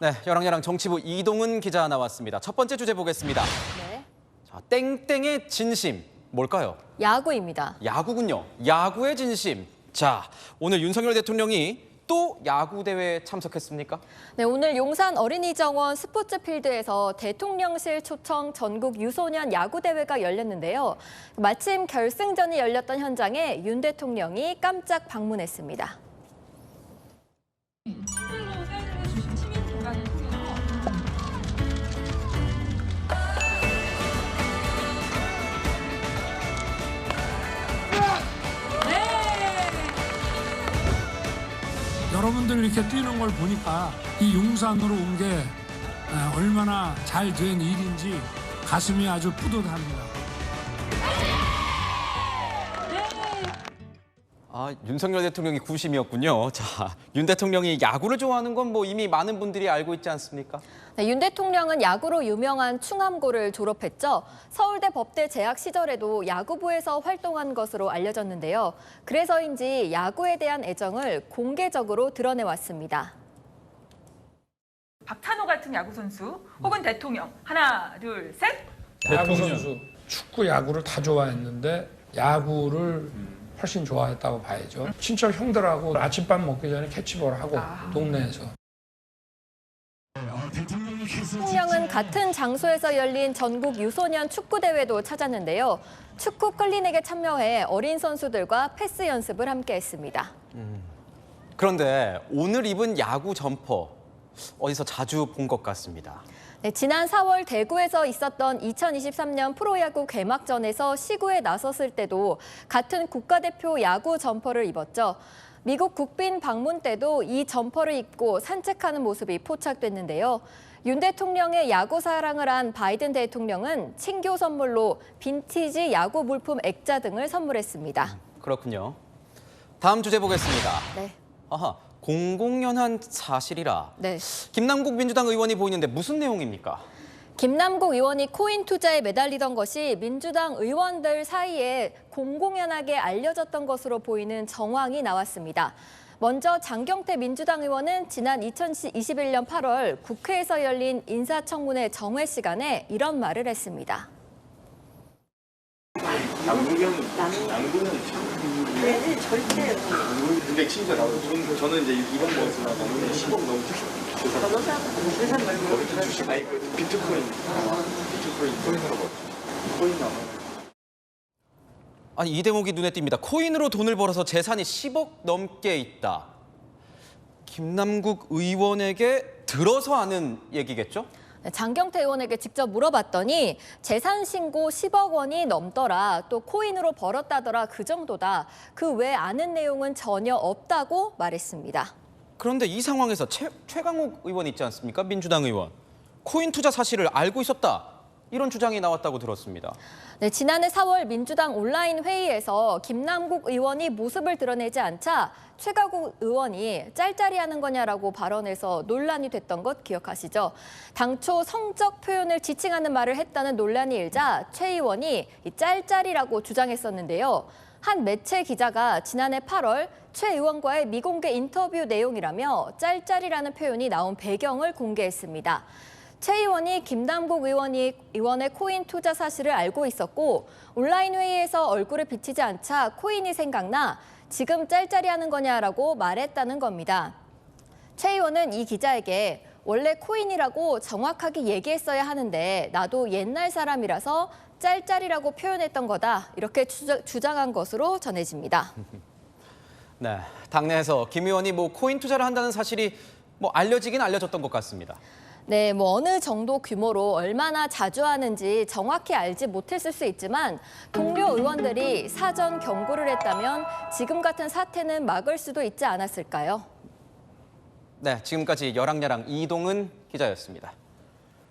네, 여랑여랑 정치부 이동은 기자 나왔습니다. 첫 번째 주제 보겠습니다. 네. 자, 땡땡의 진심 뭘까요? 야구입니다. 야구군요. 야구의 진심. 자, 오늘 윤석열 대통령이 또 야구 대회에 참석했습니까? 네, 오늘 용산 어린이정원 스포츠필드에서 대통령실 초청 전국 유소년 야구 대회가 열렸는데요. 마침 결승전이 열렸던 현장에 윤 대통령이 깜짝 방문했습니다. 친구로 사용해 주신 시민 공간을 통해서 여러분들 이렇게 뛰는 걸 보니까 이 용산으로 온 게 얼마나 잘 된 일인지 가슴이 아주 뿌듯합니다. 아, 윤석열 대통령이 구심이었군요. 자, 윤 대통령이 야구를 좋아하는 건 뭐 이미 많은 분들이 알고 있지 않습니까? 네, 윤 대통령은 야구로 유명한 충암고를 졸업했죠. 서울대 법대 재학 시절에도 야구부에서 활동한 것으로 알려졌는데요. 그래서인지 야구에 대한 애정을 공개적으로 드러내왔습니다. 박찬호 같은 야구 선수 혹은 대통령 하나 둘 셋. 야구 선수, 축구, 야구를 다 좋아했는데 야구를 훨씬 좋아했다고 봐야죠. 친척 형들하고 아침밥 먹기 전에 캐치볼 하고 동네에서. 대통령은 같은 장소에서 열린 전국 유소년 축구대회도 찾았는데요. 축구 클리닉에 참여해 어린 선수들과 패스 연습을 함께 했습니다. 그런데 오늘 입은 야구 점퍼 어디서 자주 본 것 같습니다. 네, 지난 4월 대구에서 있었던 2023년 프로야구 개막전에서 시구에 나섰을 때도 같은 국가대표 야구 점퍼를 입었죠. 미국 국빈 방문 때도 이 점퍼를 입고 산책하는 모습이 포착됐는데요. 윤 대통령의 야구 사랑을 한 바이든 대통령은 친교 선물로 빈티지 야구 물품 액자 등을 선물했습니다. 그렇군요. 다음 주제 보겠습니다. 네. 아하, 공공연한 사실이라. 네. 김남국 민주당 의원이 보이는데 무슨 내용입니까? 김남국 의원이 코인 투자에 매달리던 것이 민주당 의원들 사이에 공공연하게 알려졌던 것으로 보이는 정황이 나왔습니다. 먼저 장경태 민주당 의원은 지난 2021년 8월 국회에서 열린 인사청문회 정회 시간에 이런 말을 했습니다. 네, 절대. 근데 진짜 나도 저는 이제 이번 거에서 남는 10억 넘게 변호사 말고 주식 아니 그 비트코인 코인으로 코인 나와. 아니, 이 대목이 눈에 띕니다. 코인으로 돈을 벌어서 재산이 10억 넘게 있다. 김남국 의원에게 들어서 아는 얘기겠죠? 장경태 의원에게 직접 물어봤더니 재산 신고 10억 원이 넘더라. 또 코인으로 벌었다더라. 그 정도다. 그 외 아는 내용은 전혀 없다고 말했습니다. 그런데 이 상황에서 최강욱 의원 있지 않습니까? 민주당 의원. 코인 투자 사실을 알고 있었다. 이런 주장이 나왔다고 들었습니다. 네, 지난해 4월 민주당 온라인 회의에서 김남국 의원이 모습을 드러내지 않자 최강욱 의원이 짤짤이 하는 거냐라고 발언해서 논란이 됐던 것 기억하시죠? 당초 성적 표현을 지칭하는 말을 했다는 논란이 일자 최 의원이 짤짤이라고 주장했었는데요. 한 매체 기자가 지난해 8월 최 의원과의 미공개 인터뷰 내용이라며 짤짤이라는 표현이 나온 배경을 공개했습니다. 최 의원이 김남국 의원의 코인 투자 사실을 알고 있었고 온라인 회의에서 얼굴을 비치지 않자 코인이 생각나 지금 짤짤이 하는 거냐라고 말했다는 겁니다. 최 의원은 이 기자에게 원래 코인이라고 정확하게 얘기했어야 하는데 나도 옛날 사람이라서 짤짤이라고 표현했던 거다. 이렇게 주장한 것으로 전해집니다. 네, 당내에서 김 의원이 코인 투자를 한다는 사실이 알려지긴 알려졌던 것 같습니다. 네, 어느 정도 규모로 얼마나 자주 하는지 정확히 알지 못했을 수 있지만 동료 의원들이 사전 경고를 했다면 지금 같은 사태는 막을 수도 있지 않았을까요? 네, 지금까지 여랑야랑 이동은 기자였습니다.